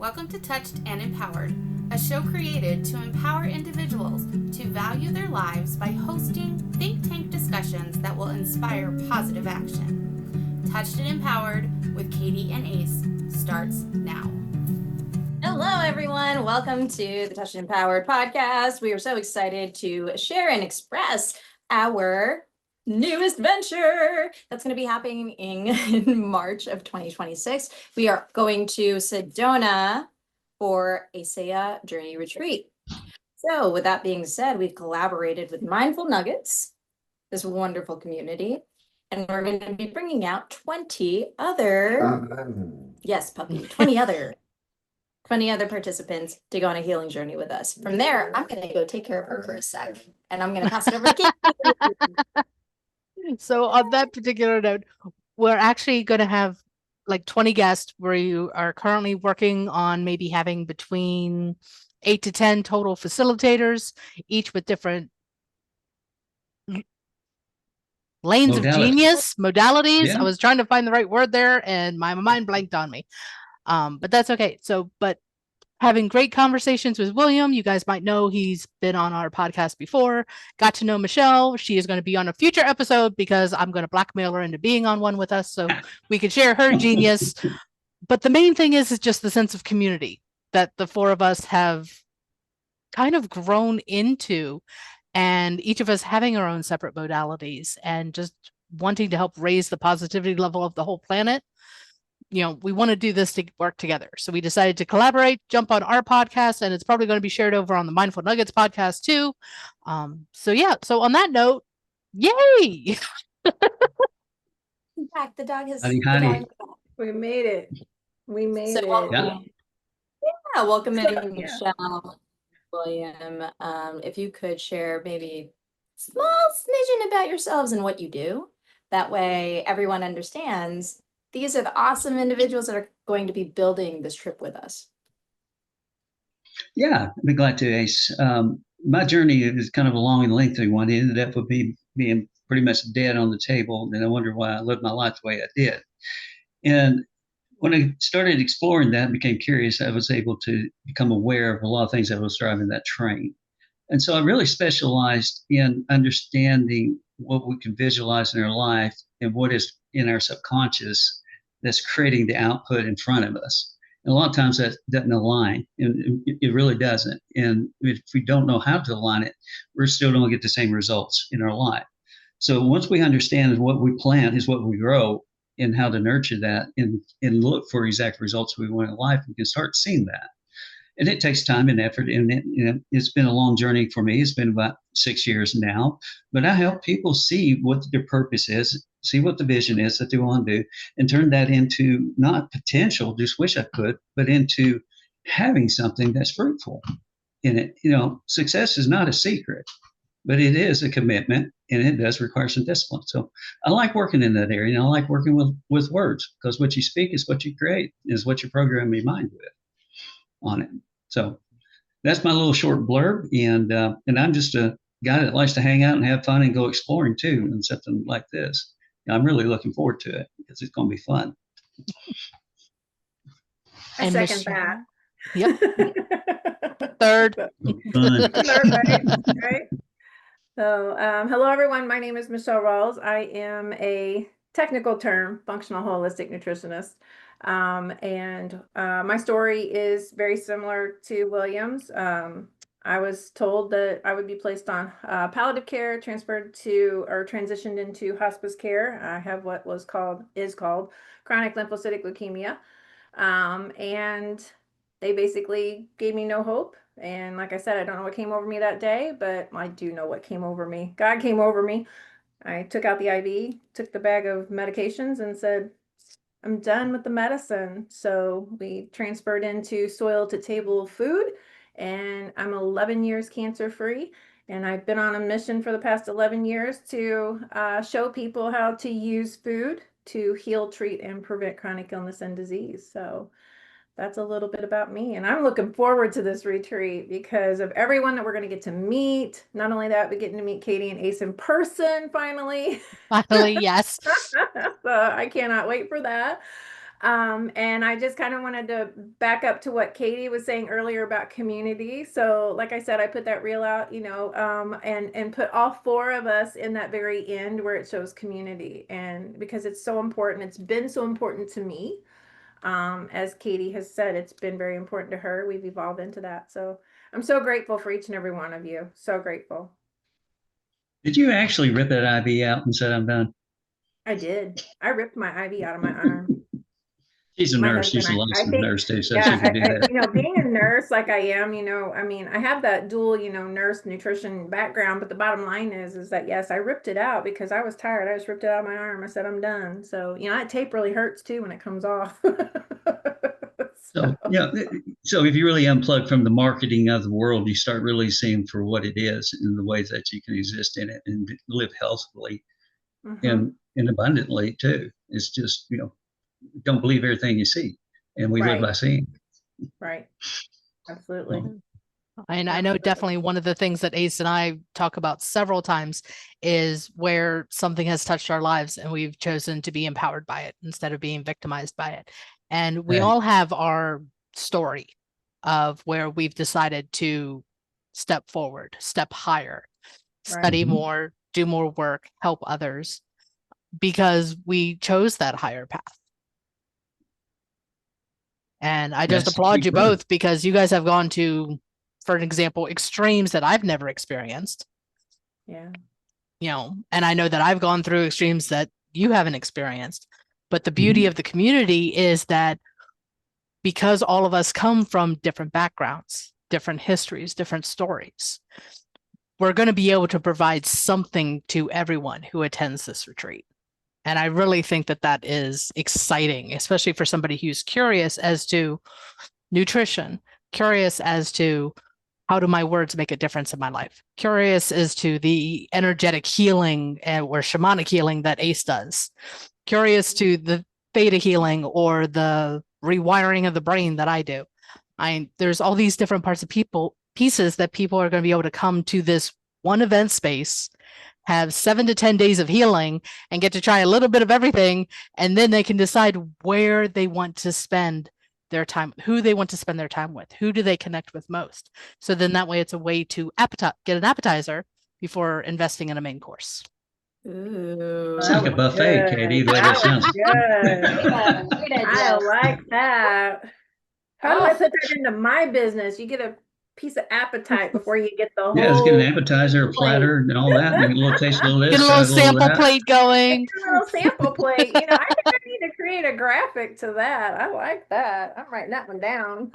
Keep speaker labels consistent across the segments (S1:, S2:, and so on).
S1: Welcome to Touched and Empowered, a show created to empower individuals to value their lives by hosting think tank discussions that will inspire positive action. Touched and Empowered with Katie and Ace starts now.
S2: Hello, everyone. Welcome to the Touched and Empowered podcast. We are so excited to share and express our newest venture that's going to be happening in March of 2026. We are going to Sedona for ASEA Journey Retreat. So with that being said, we've collaborated with Mindful Nuggets, this wonderful community, and we're going to be bringing out 20 other, yes, puppy, 20 other participants to go on a healing journey with us. From there, I'm going to go take care of her for a sec, and I'm going to pass it over to Kate.
S3: So on that particular note, we're actually going to have like 20 guests where you are currently working on maybe having between 8 to 10 total facilitators, each with different lanes of genius, modalities. Yeah. I was trying to find the right word there and my mind blanked on me. But that's okay. But having great conversations with William. You guys might know he's been on our podcast before. Got to know Michelle. She is going to be on a future episode because I'm going to blackmail her into being on one with us so we can share her genius. But the main thing is just the sense of community that the four of us have kind of grown into, and each of us having our own separate modalities and just wanting to help raise the positivity level of the whole planet. You know, we want to do this to work together. So we decided to collaborate, jump on our podcast, and it's probably going to be shared over on the Mindful Nuggets podcast too. So on that note, yay!
S2: In fact, the dog has.
S4: Honey.
S5: We made it. We made it.
S2: Welcome in, Michelle, William. If you could share maybe a small smidgen about yourselves and what you do. That way everyone understands these are the awesome individuals that are going to be building this trip with us.
S4: Yeah, I'd be glad to, Ace. My journey is kind of a long and lengthy one. It ended up with me being pretty much dead on the table, and I wondered why I lived my life the way I did. And when I started exploring that and became curious, I was able to become aware of a lot of things that was driving that train. And so I really specialized in understanding what we can visualize in our life and what is in our subconscious that's creating the output in front of us. And a lot of times that doesn't align, and it really doesn't. And if we don't know how to align it, we're still going to get the same results in our life. So once we understand what we plant is what we grow and how to nurture that and look for exact results we want in life, we can start seeing that. And it takes time and effort, and it's been a long journey for me. It's been about 6 years now, but I help people see what their purpose is, see what the vision is that they want to do, and turn that into not potential, just wish I could, but into having something that's fruitful in it. You know, success is not a secret, but it is a commitment, and it does require some discipline. So I like working in that area, and I like working with words, because what you speak is what you create, is what you program your mind with on it. So that's my little short blurb, and I'm just a guy that likes to hang out and have fun and go exploring too, and something like this. And I'm really looking forward to it because it's going to be fun.
S5: I second that.
S3: Yep. Third.
S5: Right. So, hello everyone. My name is Michelle Rawles. I am a technical term functional holistic nutritionist. My story is very similar to William's. I was told that I would be placed on palliative care, transitioned into hospice care. I have what is called chronic lymphocytic leukemia. And they basically gave me no hope. And like I said, I don't know what came over me that day, but I do know what came over me. God came over me. I took out the IV, took the bag of medications and said, I'm done with the medicine. So we transferred into soil to table food, and I'm 11 years cancer free. And I've been on a mission for the past 11 years to show people how to use food to heal, treat, and prevent chronic illness and disease. So that's a little bit about me. And I'm looking forward to this retreat because of everyone that we're going to get to meet. Not only that, but getting to meet Katie and Ace in person finally.
S3: Finally, yes.
S5: So I cannot wait for that. And I just kind of wanted to back up to what Katie was saying earlier about community. So like I said, I put that reel out, and put all 4 of us in that very end where it shows community. And because it's so important, it's been so important to me. As Katie has said, it's been very important to her. We've evolved into that. So I'm so grateful for each and every one of you. So grateful.
S4: Did you actually rip that IV out and said, I'm done?
S5: I did. I ripped my IV out of my arm.
S4: She's a
S5: My
S4: nurse. She's a
S5: husband,
S4: licensed nurse too, so
S5: yeah,
S4: she can do that.
S5: being a nurse like I am, I mean, I have that dual, nurse nutrition background, but the bottom line is that yes, I ripped it out because I was tired. I just ripped it out of my arm. I said, I'm done. So, that tape really hurts too when it comes off.
S4: So, so if you really unplug from the marketing of the world, you start really seeing for what it is and the ways that you can exist in it and live healthfully and abundantly too. It's just, don't believe everything you see. And we live by seeing.
S5: Right. Absolutely.
S3: And I know definitely one of the things that Ace and I talk about several times is where something has touched our lives and we've chosen to be empowered by it instead of being victimized by it. And we all have our story of where we've decided to step forward, step higher, study more, do more work, help others, because we chose that higher path. And I just applaud you both because you guys have gone to, for an example, extremes that I've never experienced.
S5: Yeah.
S3: And I know that I've gone through extremes that you haven't experienced. But the beauty of the community is that because all of us come from different backgrounds, different histories, different stories, we're going to be able to provide something to everyone who attends this retreat. And I really think that that is exciting, especially for somebody who's curious as to nutrition, curious as to how do my words make a difference in my life, curious as to the energetic healing or shamanic healing that Ace does, curious to the theta healing or the rewiring of the brain that I do. There's all these different pieces that people are going to be able to come to this one event space, have 7 to 10 days of healing and get to try a little bit of everything. And then they can decide where they want to spend their time, who they want to spend their time with, who do they connect with most. So then that way it's a way to get an appetizer before investing in a main course.
S5: Ooh,
S4: it's like a buffet, Katie, the way that sounds.
S5: Good. I like that. How do I put that into my business? You get a piece of appetite before you get the whole.
S4: Yeah, let's get an appetizer, a platter, and all that. And a little taste of this.
S3: Get a little sample plate going.
S5: Get a little sample plate. I think I need to create a graphic to that. I like that. I'm writing that one down.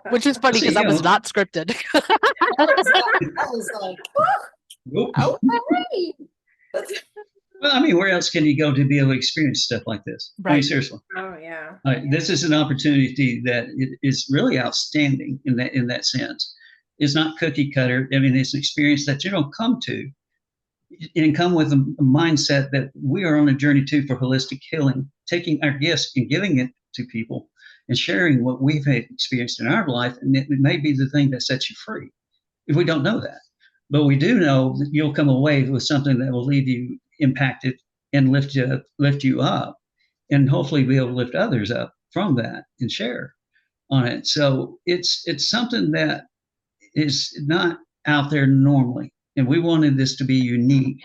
S3: Which is funny because that was not scripted.
S2: I was like, oh, hey.
S4: Well, I mean, where else can you go to be able to experience stuff like this?
S3: Right.
S4: I mean, seriously.
S5: Oh, yeah.
S4: This is an opportunity that is really outstanding in that sense. It's not cookie cutter. I mean, it's an experience that you don't come to and come with a mindset that we are on a journey too for holistic healing, taking our gifts and giving it to people and sharing what we've experienced in our life. And it may be the thing that sets you free if we don't know that. But we do know that you'll come away with something that will leave you impacted and lift you up, and hopefully be able to lift others up from that and share on it. So it's something that is not out there normally, and we wanted this to be unique.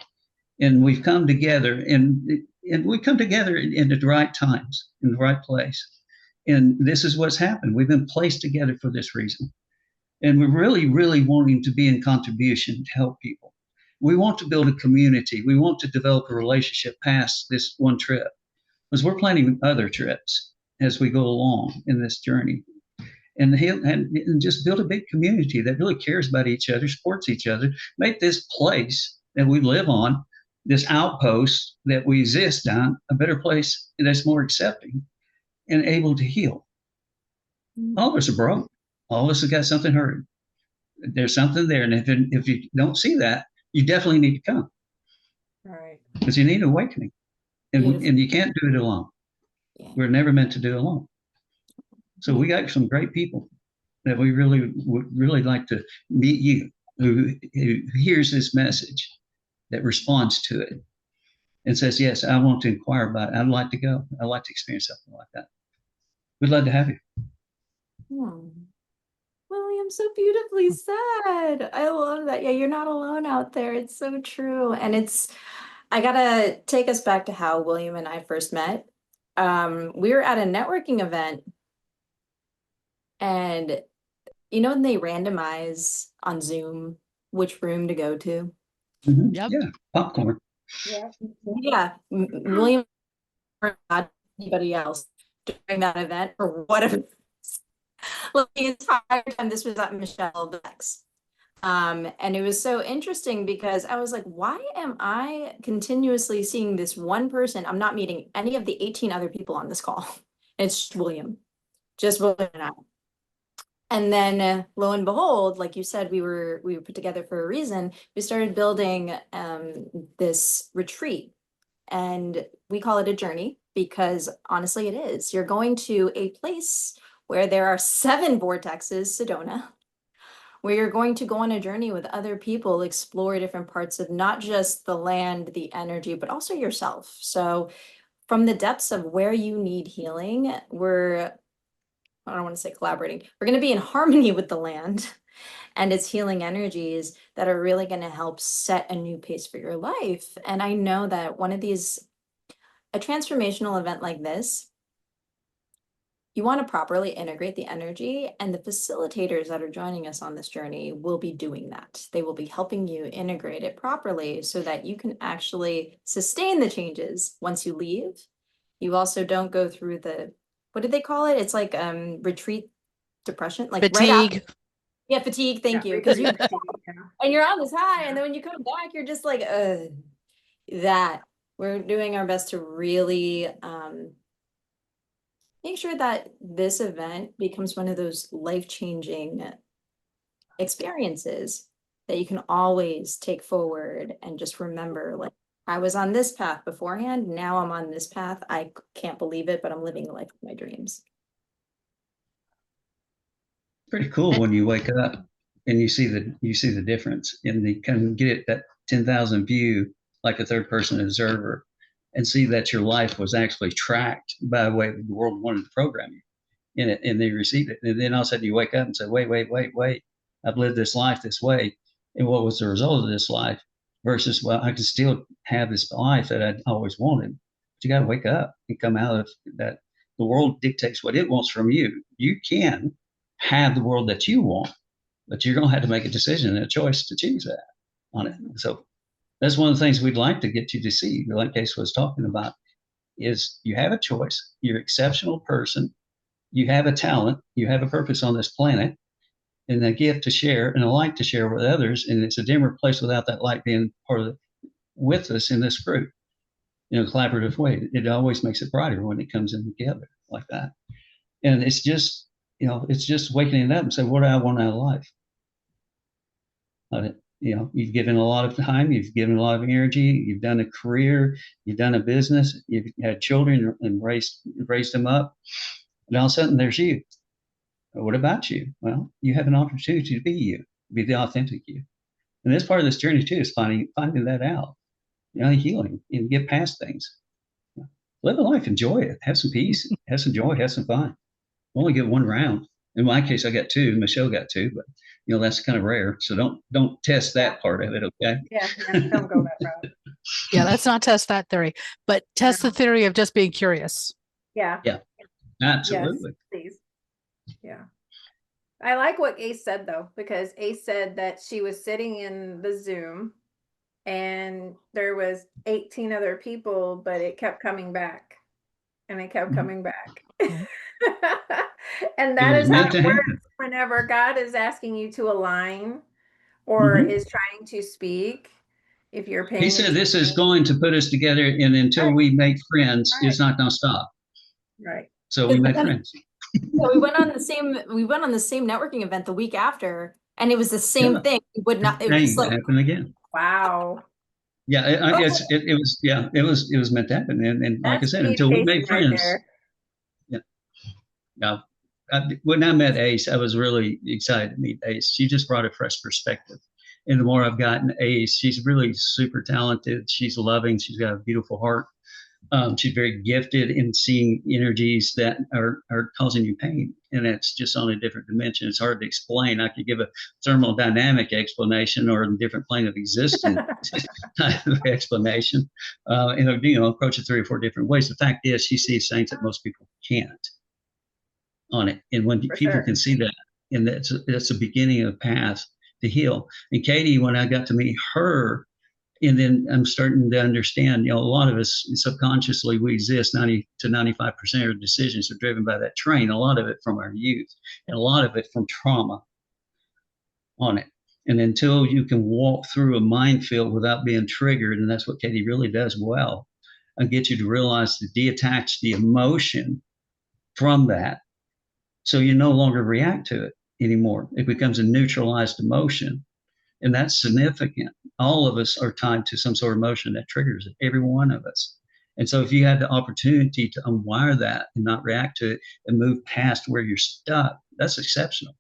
S4: And we've come together, and we come together in the right times, in the right place. And this is what's happened. We've been placed together for this reason. And we're really, really wanting to be in contribution to help people. We want to build a community. We want to develop a relationship past this one trip, because we're planning other trips as we go along in this journey. And just build a big community that really cares about each other, supports each other, make this place that we live on, this outpost that we exist on, a better place that's more accepting and able to heal. All of us are broke. All of us have got something hurt. There's something there. And if you don't see that, you definitely need to come.
S5: All right.
S4: Because you need awakening. And you can't do it alone. Yeah. We're never meant to do it alone. So we got some great people that we really would really like to meet you, who hears this message, that responds to it and says, yes, I want to inquire about it. I'd like to go. I'd like to experience something like that. we'd love to have you.
S2: Hmm. William, so beautifully said. I love that. Yeah, you're not alone out there. It's so true. And I gotta take us back to how William and I first met. We were at a networking event, and when they randomize on Zoom which room to go to?
S4: Mm-hmm.
S3: Yep.
S4: Yeah, popcorn.
S5: Yeah.
S2: Yeah, William or not anybody else during that event or whatever. Like the entire time this was at Michelle Beck's. And it was so interesting because I was like, why am I continuously seeing this one person? I'm not meeting any of the 18 other people on this call. It's just William and I. And then lo and behold, like you said, we were put together for a reason. We started building this retreat, and we call it a journey because honestly it is. You're going to a place where there are 7 vortexes, Sedona, where you're going to go on a journey with other people, explore different parts of not just the land, the energy, but also yourself. So from the depths of where you need healing, I don't want to say collaborating, we're going to be in harmony with the land and its healing energies that are really going to help set a new pace for your life. And I know that a transformational event like this, you want to properly integrate the energy, and the facilitators that are joining us on this journey will be doing that. They will be helping you integrate it properly so that you can actually sustain the changes once you leave. You also don't go through what did they call it? It's like retreat depression, like
S3: Fatigue.
S2: right after. Yeah, fatigue. Thank you. Because and you're on this high, and then when you come back, you're just like, that. We're doing our best to really make sure that this event becomes one of those life-changing experiences that you can always take forward and just remember, like, I was on this path beforehand. Now I'm on this path. I can't believe it, but I'm living the life of my dreams.
S4: Pretty cool when you wake up and you see the difference and you can get that 10,000 view like a third person observer and see that your life was actually tracked by the way the world wanted to program you in it, and they receive it. And then all of a sudden you wake up and say, wait, I've lived this life this way. And what was the result of this life versus, well, I can still have this life that I'd always wanted. But you got to wake up and come out of that. The world dictates what it wants from you. You can have the world that you want, but you're going to have to make a decision and a choice to choose that on it. So that's one of the things we'd like to get you to see, like Case was talking about, is you have a choice. You're an exceptional person. You have a talent. You have a purpose on this planet and a gift to share and a light to share with others. And it's a dimmer place without that light being part of with us in this group in a collaborative way. It always makes it brighter when it comes in together like that. And it's just, it's just waking up and say, what do I want out of life? You've given a lot of time, you've given a lot of energy, you've done a career, you've done a business, you've had children and raised them up. And all of a sudden there's you. What about you? Well, you have an opportunity to be the authentic you. And this part of this journey too is finding that out, healing and get past things. Live a life, enjoy it, have some peace, have some joy, have some fun. Only get one round. In my case, I got 2. Michelle got 2, but that's kind of rare. So don't test that part of it, okay?
S5: Yeah, don't go that route.
S3: Yeah, let's not test that theory, but test the theory of just being curious.
S5: Yeah.
S4: Yeah, absolutely.
S5: Yes, please. Yeah. I like what Ace said though, because Ace said that she was sitting in the Zoom and there was 18 other people, but it kept coming back and it kept coming back. And that is how it works whenever God is asking you to align or is trying to speak. If you're paying
S4: He said this is going to put us together, and until we make friends, it's not going to stop.
S5: Right.
S4: So we made friends.
S2: So we went on the same networking event the week after, and it was the same thing. It would not. It was like,
S4: happen again.
S5: Wow.
S4: Yeah, it was meant to happen, and like I said, until we made friends. Right. Yeah. When I met Ace, I was really excited to meet Ace. She just brought a fresh perspective. And the more I've gotten Ace, she's really super talented. She's loving. She's got a beautiful heart. She's very gifted in seeing energies that are causing you pain. And it's just on a different dimension. It's hard to explain. I could give a thermodynamic explanation or a different plane of existence type of explanation. And, approach it 3 or 4 different ways. The fact is, she sees things that most people can't on it. And when people can see that, and that's the beginning of a path to heal. And Katie, when I got to meet her, and then I'm starting to understand, a lot of us subconsciously, we exist 90 to 95% of our decisions are driven by that train, a lot of it from our youth and a lot of it from trauma on it. And until you can walk through a minefield without being triggered, and that's what Katie really does well, and get you to realize to detach the emotion from that. So you no longer react to it anymore. It becomes a neutralized emotion. And that's significant. All of us are tied to some sort of emotion that triggers it, every one of us. And so if you had the opportunity to unwire that and not react to it and move past where you're stuck, that's exceptional.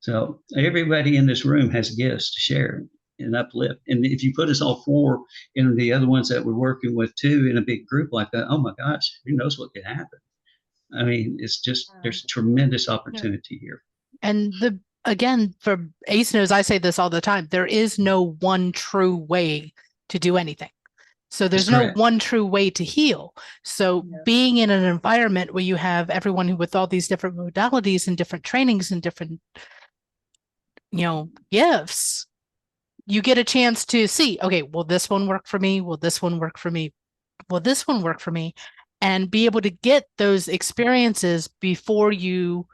S4: So everybody in this room has gifts to share and uplift. And if you put us all 4 and the other ones that we're working with too in a big group like that, oh my gosh, who knows what could happen? I mean, it's just, there's tremendous opportunity here.
S3: And again, for ACE knows, I say this all the time, there is no one true way to do anything. So there's no one true way to heal. So being in an environment where you have everyone with all these different modalities and different trainings and different, gifts, you get a chance to see, okay, will this one work for me? Will this one work for me? Will this one work for me? And be able to get those experiences before you,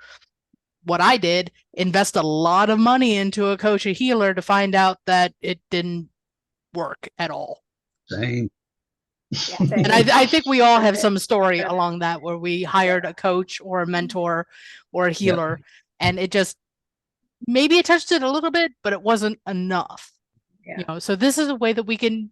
S3: what I did, invest a lot of money into a coach, a healer, to find out that it didn't work at all.
S4: Same.
S5: Yeah,
S3: and I think we all have some story along that where we hired a coach or a mentor or a healer, and it just, maybe it touched it a little bit, but it wasn't enough. So this is a way that we can,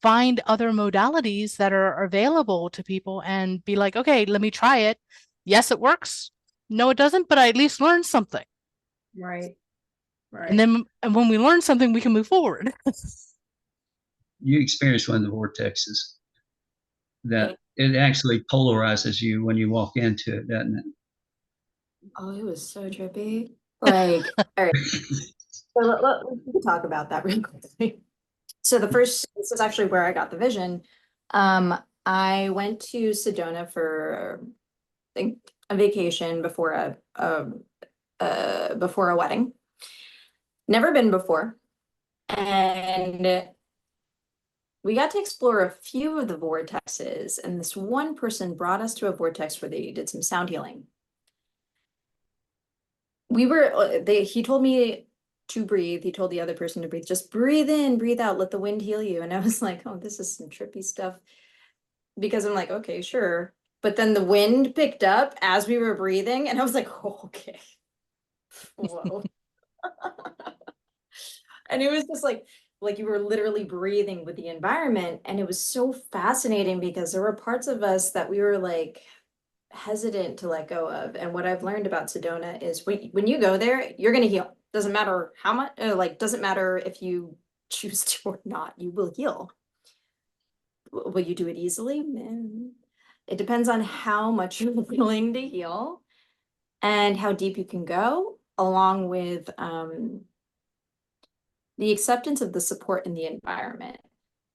S3: find other modalities that are available to people and be like, okay, let me try it. Yes, it works. No, it doesn't, but I at least learned something.
S5: Right.
S3: And when we learn something, we can move forward.
S4: You experience one of the vortexes that it actually polarizes you when you walk into it, doesn't it?
S2: Oh, it was so trippy. Like, all right. So we can talk about that real quickly. So this is actually where I got the vision. I went to Sedona for a vacation before a wedding. Never been before. And we got to explore a few of the vortexes, and this one person brought us to a vortex where they did some sound healing. He told me to breathe. He told the other person to breathe. Just breathe in, breathe out, let the wind heal you. And I was like, oh, this is some trippy stuff. Because I'm like, okay, sure. But then the wind picked up as we were breathing, and I was like, oh, okay. Whoa. And it was just like you were literally breathing with the environment. And it was so fascinating because there were parts of us that we were like hesitant to let go of. And what I've learned about Sedona is when you go there, you're going to heal. Doesn't matter how much, doesn't matter if you choose to or not, you will heal. Will you do it easily? It depends on how much you're willing to heal and how deep you can go, along with the acceptance of the support in the environment.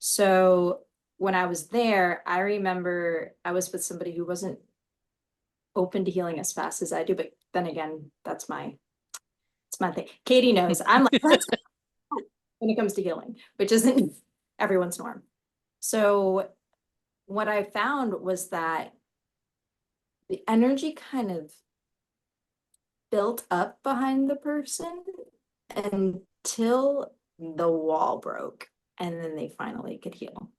S2: So when I was there, I remember I was with somebody who wasn't open to healing as fast as I do, but then again, it's my thing. Katie knows I'm like, let's go when it comes to healing, which isn't everyone's norm. So what I found was that the energy kind of built up behind the person until the wall broke, and then they finally could heal.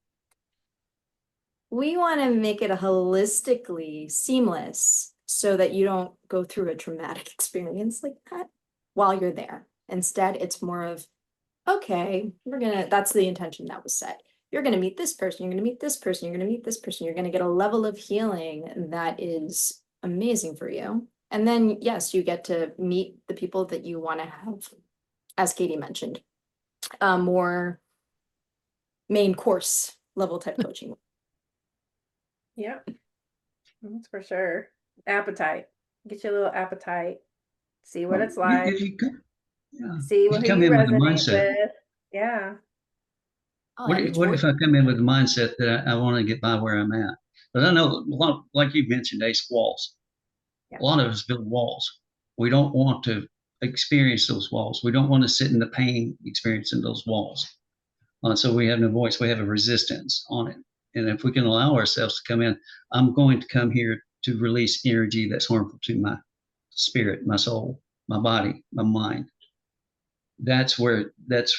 S2: We want to make it holistically seamless so that you don't go through a traumatic experience like that while you're there. Instead, it's more of, okay, that's the intention that was set. You're going to meet this person, you're going to meet this person, you're going to meet this person, you're going to get a level of healing that is amazing for you. And then, yes, you get to meet the people that you want to have, as Katie mentioned, more main course level type coaching.
S5: Yep. That's for sure. Appetite. Get your little appetite. See what it's like. See who
S4: come
S5: you
S4: in with a
S5: resonate
S4: mindset.
S5: with. Yeah.
S4: What if I come in with the mindset that I want to get by where I'm at? But I know, like you mentioned, Ace, walls.
S5: Yeah.
S4: A lot of us build walls. We don't want to experience those walls. We don't want to sit in the pain experiencing those walls. So we have no voice. We have a resistance on it. And if we can allow ourselves to come in, I'm going to come here to release energy that's harmful to my spirit, my soul, my body, my mind. That's where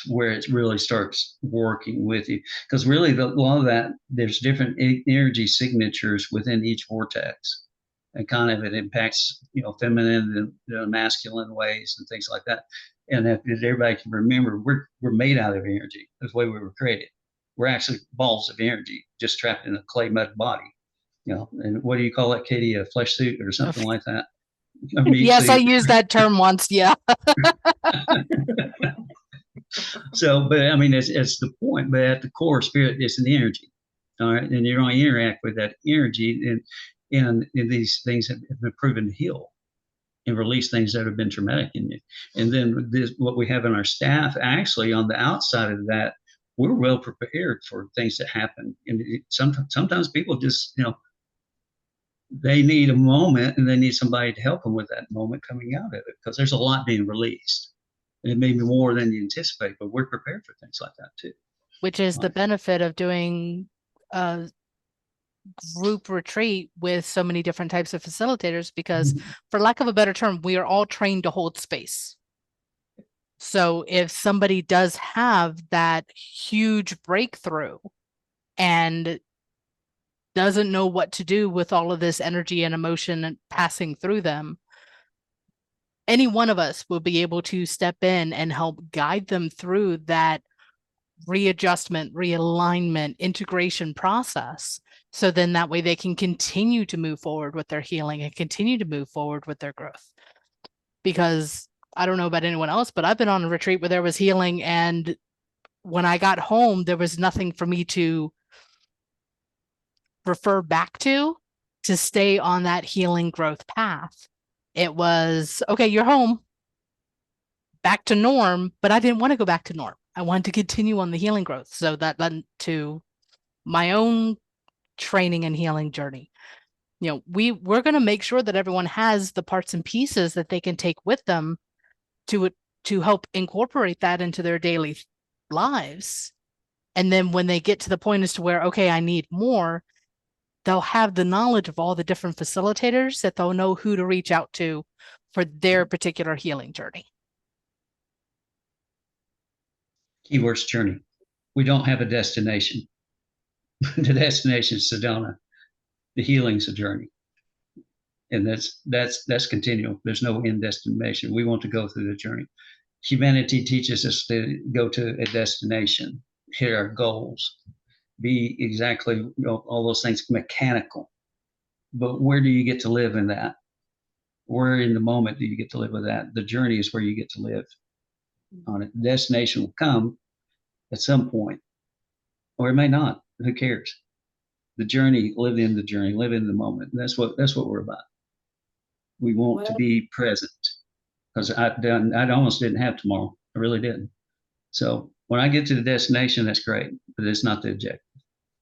S4: it really starts working with you, because really a lot of that, there's different energy signatures within each vortex, and kind of it impacts feminine and masculine ways and things like that. And if everybody can remember, we're made out of energy. That's the way we were created. We're actually balls of energy just trapped in a clay mud body. And what do you call that, Katie? A flesh suit or something like that?
S3: Yes, I used that term once. Yeah.
S4: So, but I mean, it's the point. But at the core, spirit is an energy. All right, and you're going to interact with that energy, and these things have been proven to heal and release things that have been traumatic in you. And then what we have in our staff, actually, on the outside of that, we're well prepared for things that happen. And sometimes people just, they need a moment, and they need somebody to help them with that moment coming out of it, because there's a lot being released. It may be more than you anticipate, but we're prepared for things like that too.
S3: Which is the benefit of doing a group retreat with so many different types of facilitators, because for lack of a better term, we are all trained to hold space. So if somebody does have that huge breakthrough and doesn't know what to do with all of this energy and emotion passing through them, any one of us will be able to step in and help guide them through that readjustment, realignment, integration process. So then that way they can continue to move forward with their healing and continue to move forward with their growth. Because I don't know about anyone else, but I've been on a retreat where there was healing, and when I got home, there was nothing for me to refer back to stay on that healing growth path. It was, okay, you're home, back to norm, but I didn't want to go back to norm. I wanted to continue on the healing growth. So that led to my own training and healing journey. We're going to make sure that everyone has the parts and pieces that they can take with them to help incorporate that into their daily lives. And then when they get to the point as to where, okay, I need more, they'll have the knowledge of all the different facilitators that they'll know who to reach out to for their particular healing journey.
S4: Keywords journey. We don't have a destination. The destination is Sedona. The healing's a journey. And that's continual. There's no end destination. We want to go through the journey. Humanity teaches us to go to a destination, hit our goals, be exactly all those things mechanical. But where do you get to live in that? Where in the moment do you get to live with that? The journey is where you get to live on it. The destination will come at some point, or it may not. Who cares? The journey, live in the journey, live in the moment. And that's what we're about. We want to be present, because I almost didn't have tomorrow. I really didn't. So when I get to the destination, that's great, but it's not the objective.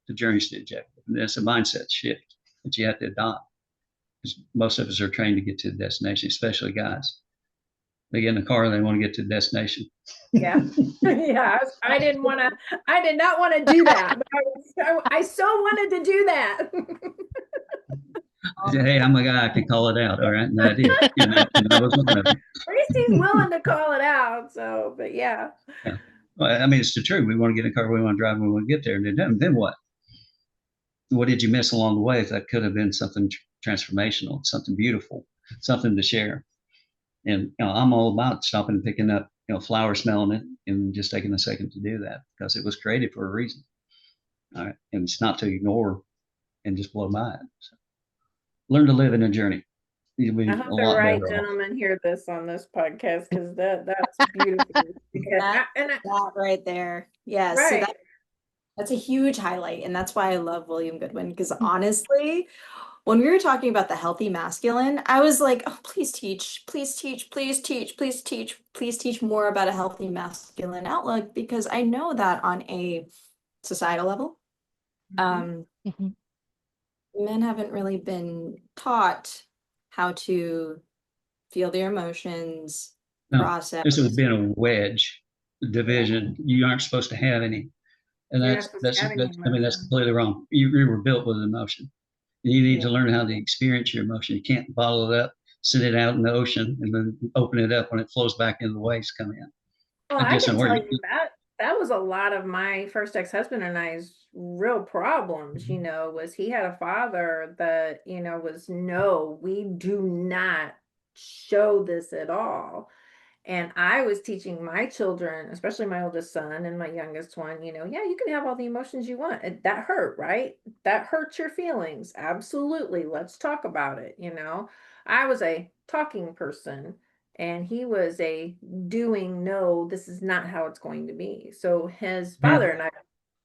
S4: The journey's the objective. And that's a mindset shift that you have to adopt. Because most of us are trained to get to the destination, especially guys. They get in the car and they want to get to the destination.
S5: Yeah. Yeah. I did not want to do that, but I so wanted to do that.
S4: Hey, I'm a guy, I can call it out. All right. And I did. And I was one of them.
S5: Christy's willing to call it out. So, but yeah.
S4: Well, I mean, it's the truth. We want to get in a car, we want to drive, we want to get there. And then what? What did you miss along the way? That could have been something transformational, something beautiful, something to share. And I'm all about stopping and picking up, flower, smelling it, and just taking a second to do that, because it was created for a reason. All right. And it's not to ignore and just blow by it. So learn to live in a journey.
S5: I hope the right gentleman hear this on this podcast, because that's beautiful.
S2: That right there. Yes.
S5: Right.
S2: So That's a huge highlight. And that's why I love William Goodwin, because honestly, when we were talking about the healthy masculine, I was like, oh, please teach, please teach, please teach, please teach, please teach more about a healthy masculine outlook, because I know that on a societal level,
S3: Mhm.
S2: men haven't really been taught how to feel their emotions,
S4: No,
S2: process.
S4: this has been a wedge division. You aren't supposed to have any. And
S5: You're not supposed to have any
S4: I mean, that's
S5: emotion.
S4: completely wrong. You were built with an emotion. You need to learn how to experience your emotion. You can't bottle it up, sit it out in the ocean, and then open it up when it flows back into the waves come in.
S5: Well,
S4: It
S5: I
S4: doesn't
S5: can
S4: work.
S5: tell you that that was a lot of my first ex-husband and I's real problems, was he had a father that, was no, we do not show this at all. And I was teaching my children, especially my oldest son and my youngest one, yeah, you can have all the emotions you want. That hurt, right? That hurts your feelings. Absolutely. Let's talk about it. I was a talking person and he was a doing, no, this is not how it's going to be. So his father and I,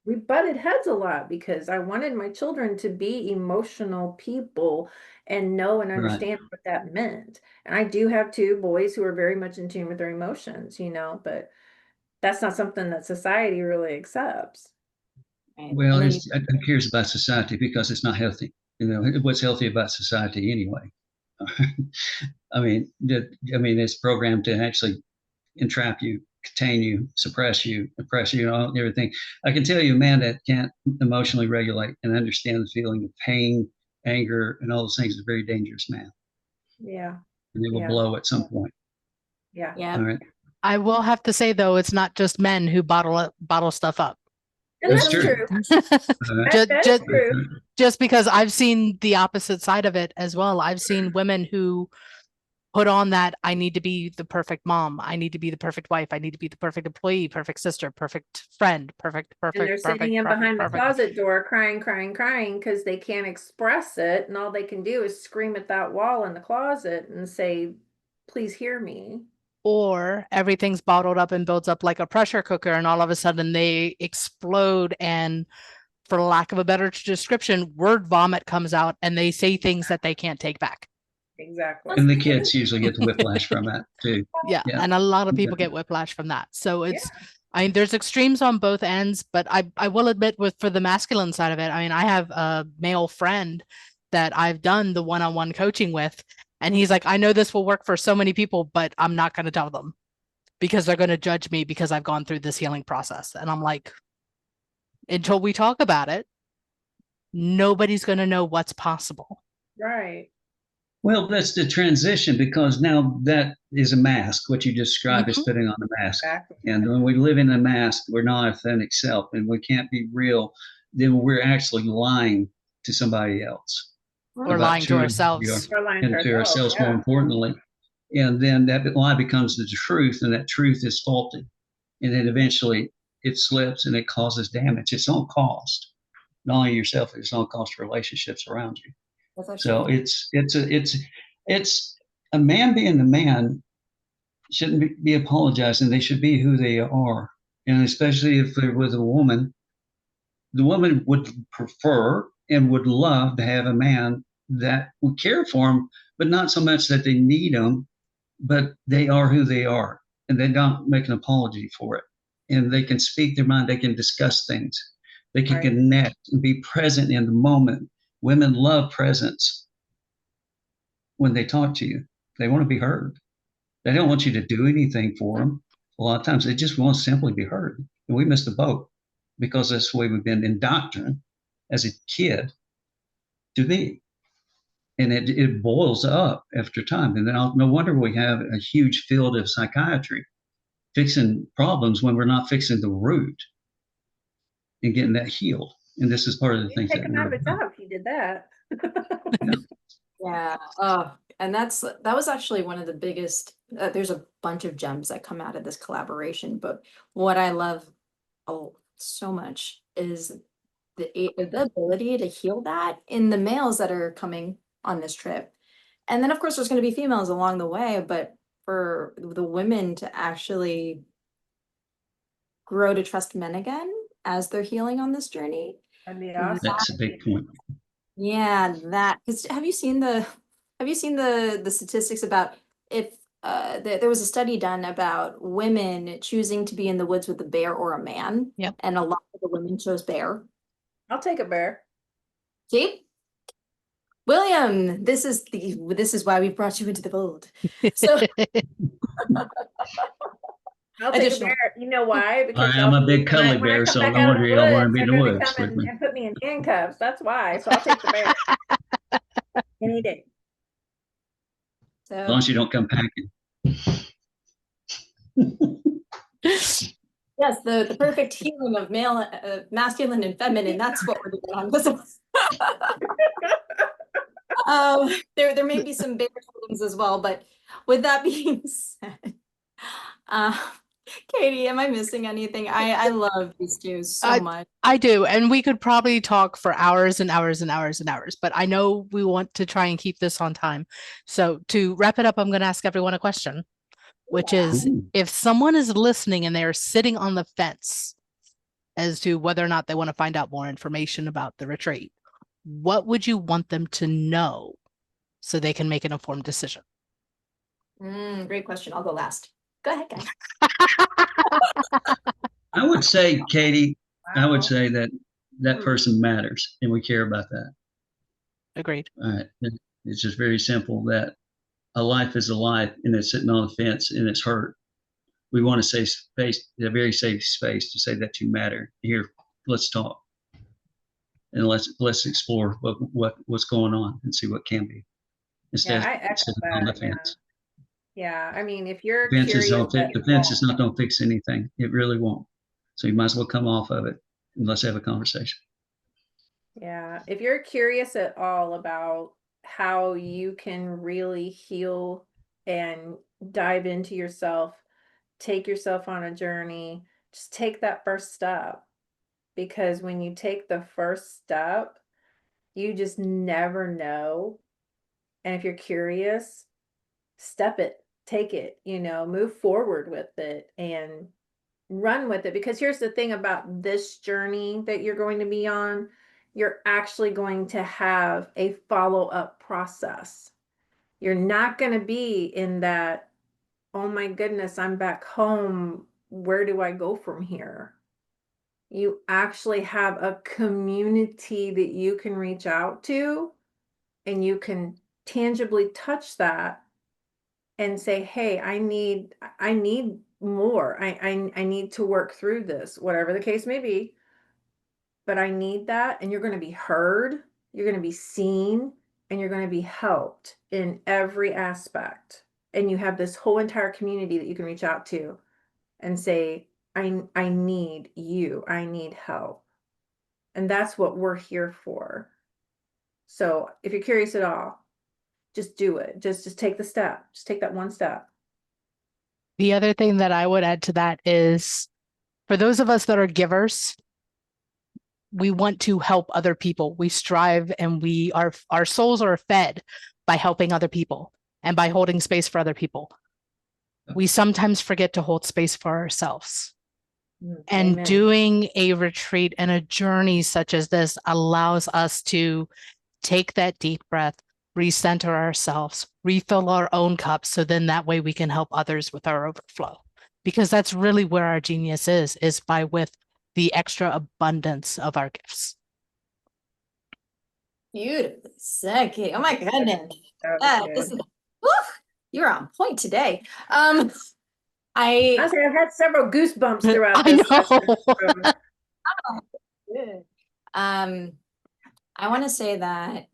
S5: we butted heads a lot because I wanted my children to be emotional people and know and
S4: Right.
S5: understand what that meant. And I do have two boys who are very much in tune with their emotions, but that's not something that society really accepts.
S4: Well, who cares about society because it's not healthy. What's healthy about society anyway? I mean, it's programmed to actually entrap you, contain you, suppress you, oppress you, everything. I can tell you, a man that can't emotionally regulate and understand the feeling of pain, anger, and all those things is a very dangerous man.
S5: Yeah.
S4: And it will blow at some point.
S5: Yeah.
S2: Yeah.
S4: All right.
S3: I will have to say though, it's not just men who bottle stuff up.
S5: And that's true. That is true.
S3: Just because I've seen the opposite side of it as well. I've seen women who put on that I need to be the perfect mom, I need to be the perfect wife, I need to be the perfect employee, perfect sister, perfect friend, perfect.
S5: And they're sitting in behind the closet door crying because they can't express it. And all they can do is scream at that wall in the closet and say, please hear me.
S3: Or everything's bottled up and builds up like a pressure cooker, and all of a sudden they explode, and for lack of a better description, word vomit comes out and they say things that they can't take back.
S5: Exactly.
S4: And the kids usually get the whiplash from that too.
S3: Yeah. And a lot of people get whiplash from that. So I mean, there's extremes on both ends, but I will admit for the masculine side of it, I mean, I have a male friend that I've done the one-on-one coaching with, and he's like, I know this will work for so many people, but I'm not going to tell them because they're going to judge me because I've gone through this healing process. And I'm like, until we talk about it, nobody's going to know what's possible.
S5: Right.
S4: Well, that's the transition, because now that is a mask. What you described is putting on a mask.
S5: Exactly.
S4: And when we live in a mask, we're not authentic self and we can't be real. Then we're actually lying to somebody else.
S3: Or lying to ourselves.
S4: And to ourselves, more importantly. And then that lie becomes the truth, and that truth is faulty. And then eventually it slips and it causes damage. Its own cost. Not only yourself, it's its own cost for relationships around you. So it's a man being a man shouldn't be apologizing. They should be who they are. And especially if they're with a woman, the woman would prefer and would love to have a man that would care for them, but not so much that they need them, but they are who they are, and they don't make an apology for it. And they can speak their mind. They can discuss things. They can connect and be present in the moment. Women love presence when they talk to you. They want to be heard. They don't want you to do anything for them. A lot of times they just want to simply be heard. And we miss the boat because that's the way we've been indoctrinated as a kid to be. And it boils up after time. And then no wonder we have a huge field of psychiatry fixing problems when we're not fixing the root and getting that healed. And this is part of the things that
S5: him out of a job if he did that.
S2: Yeah. And that was actually one of the biggest, there's a bunch of gems that come out of this collaboration, but what I love so much is the ability to heal that in the males that are coming on this trip. And then of course there's going to be females along the way, but for the women to actually grow to trust men again as they're healing on this journey.
S5: That'd be awesome.
S4: That's a big point.
S2: Yeah, that, because have you seen the statistics about if there was a study done about women choosing to be in the woods with a bear or a man?
S3: Yep.
S2: And a lot of the women chose bear.
S5: I'll take a bear.
S2: See? William, this is why we brought you into the fold. So
S5: I'll take a bear. You know why? Because
S4: I'm a big cuddly
S5: when I
S4: bear,
S5: come
S4: so
S5: back
S4: no
S5: out of
S4: wonder you don't want to
S5: woods,
S4: be in
S5: they're
S4: the
S5: gonna
S4: woods
S5: come
S4: with me.
S5: and put me in handcuffs. That's why. So I'll take the bear. Any day.
S4: As long as you don't come packing.
S2: yes, the perfect healing of masculine and feminine. That's what we're doing on this one. There may be some bear feelings as well, but with that being said, Katie, am I missing anything? I love these two so much.
S3: I do, and we could probably talk for hours and hours and hours and hours, but I know we want to try and keep this on time. So to wrap it up, I'm going to ask everyone a question, which is, if someone is listening and they're sitting on the fence as to whether or not they want to find out more information about the retreat, what would you want them to know so they can make an informed decision?
S2: Great question. I'll go last. Go ahead, guys.
S4: I would say, Katie, I would say that person matters and we care about that.
S3: Agreed.
S4: All right. It's just very simple that a life is a life and it's sitting on the fence and it's hurt. We want to say space, a very safe space to say that you matter. Here, let's talk. And let's explore what's going on and see what can be. Instead of sitting on the fence.
S5: Yeah, I mean, if you're
S4: The fence is not going to fix anything. It really won't. So you might as well come off of it and let's have a conversation.
S5: Yeah, if you're curious at all about how you can really heal and dive into yourself, take yourself on a journey, just take that first step. Because when you take the first step, you just never know. And if you're curious, step it, take it, move forward with it and run with it. Because here's the thing about this journey that you're going to be on, you're actually going to have a follow-up process. You're not going to be in that, oh my goodness, I'm back home. Where do I go from here? You actually have a community that you can reach out to and you can tangibly touch that and say, hey, I need more. I need to work through this, whatever the case may be. But I need that. And you're going to be heard, you're going to be seen, and you're going to be helped in every aspect. And you have this whole entire community that you can reach out to and say, I need you. I need help. And that's what we're here for. So if you're curious at all, just do it. Just take the step. Just take that one step.
S3: The other thing that I would add to that is, for those of us that are givers, we want to help other people. We strive and our souls are fed by helping other people and by holding space for other people. We sometimes forget to hold space for ourselves. And
S2: Amen.
S3: Doing a retreat and a journey such as this allows us to take that deep breath, recenter ourselves, refill our own cups, so then that way we can help others with our overflow. Because that's really where our genius is with the extra abundance of our gifts.
S2: Beautifully said, Katie. Oh my goodness.
S5: That
S2: You're on point today.
S5: I've had several goosebumps throughout this session.
S2: I want to say that,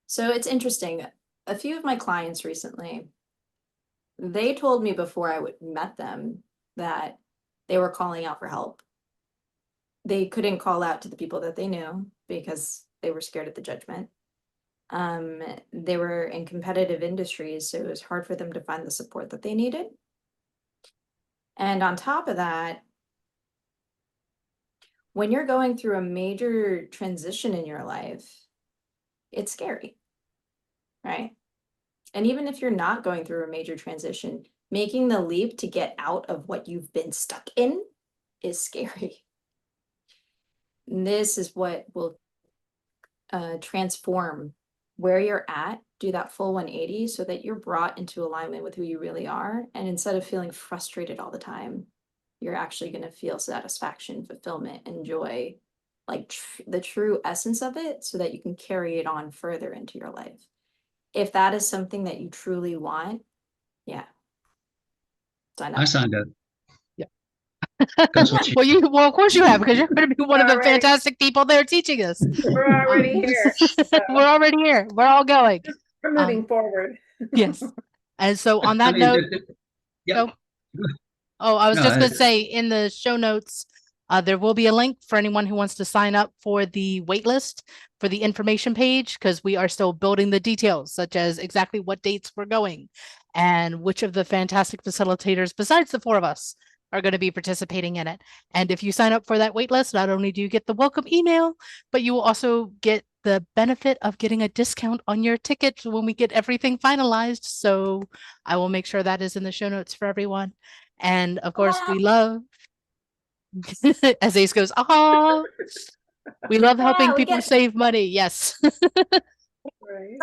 S2: so it's interesting. A few of my clients recently, they told me before I met them that they were calling out for help. They couldn't call out to the people that they knew because they were scared of the judgment. They were in competitive industries, so it was hard for them to find the support that they needed. And on top of that, when you're going through a major transition in your life, it's scary, right? And even if you're not going through a major transition, making the leap to get out of what you've been stuck in is scary. And this is what will transform where you're at, do that full 180 so that you're brought into alignment with who you really are. And instead of feeling frustrated all the time, you're actually going to feel satisfaction, fulfillment, and joy, like the true essence of it, so that you can carry it on further into your life. If that is something that you truly want, yeah, sign up.
S4: I signed up.
S3: Yeah.
S4: Well,
S3: of course you have, because you're going to be one of the fantastic people there teaching us.
S5: We're already here. So.
S3: We're already here. We're all going.
S5: We're moving forward.
S3: Yes. And so on that note,
S4: yeah.
S3: I was just going to say, in the show notes, there will be a link for anyone who wants to sign up for the waitlist for the information page, because we are still building the details, such as exactly what dates we're going and which of the fantastic facilitators besides the 4 of us are going to be participating in it. And if you sign up for that waitlist, not only do you get the welcome email, but you will also get the benefit of getting a discount on your ticket when we get everything finalized. So I will make sure that is in the show notes for everyone. And of course, we love, as Ace goes, we love helping people save money. Yes.
S5: Right.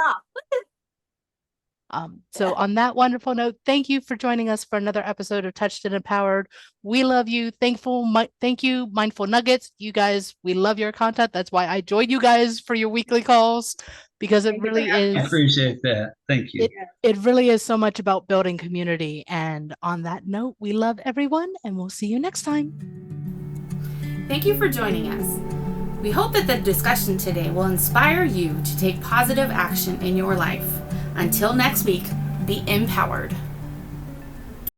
S3: So on that wonderful note, thank you for joining us for another episode of Touched and Empowered. We love you. Thank you, Mindful Nuggets. You guys, we love your content. That's why I join you guys for your weekly calls, because it really is.
S4: I appreciate that. Thank you.
S3: It really is so much about building community. And on that note, we love everyone, and we'll see you next time.
S1: Thank you for joining us. We hope that the discussion today will inspire you to take positive action in your life. Until next week, be empowered.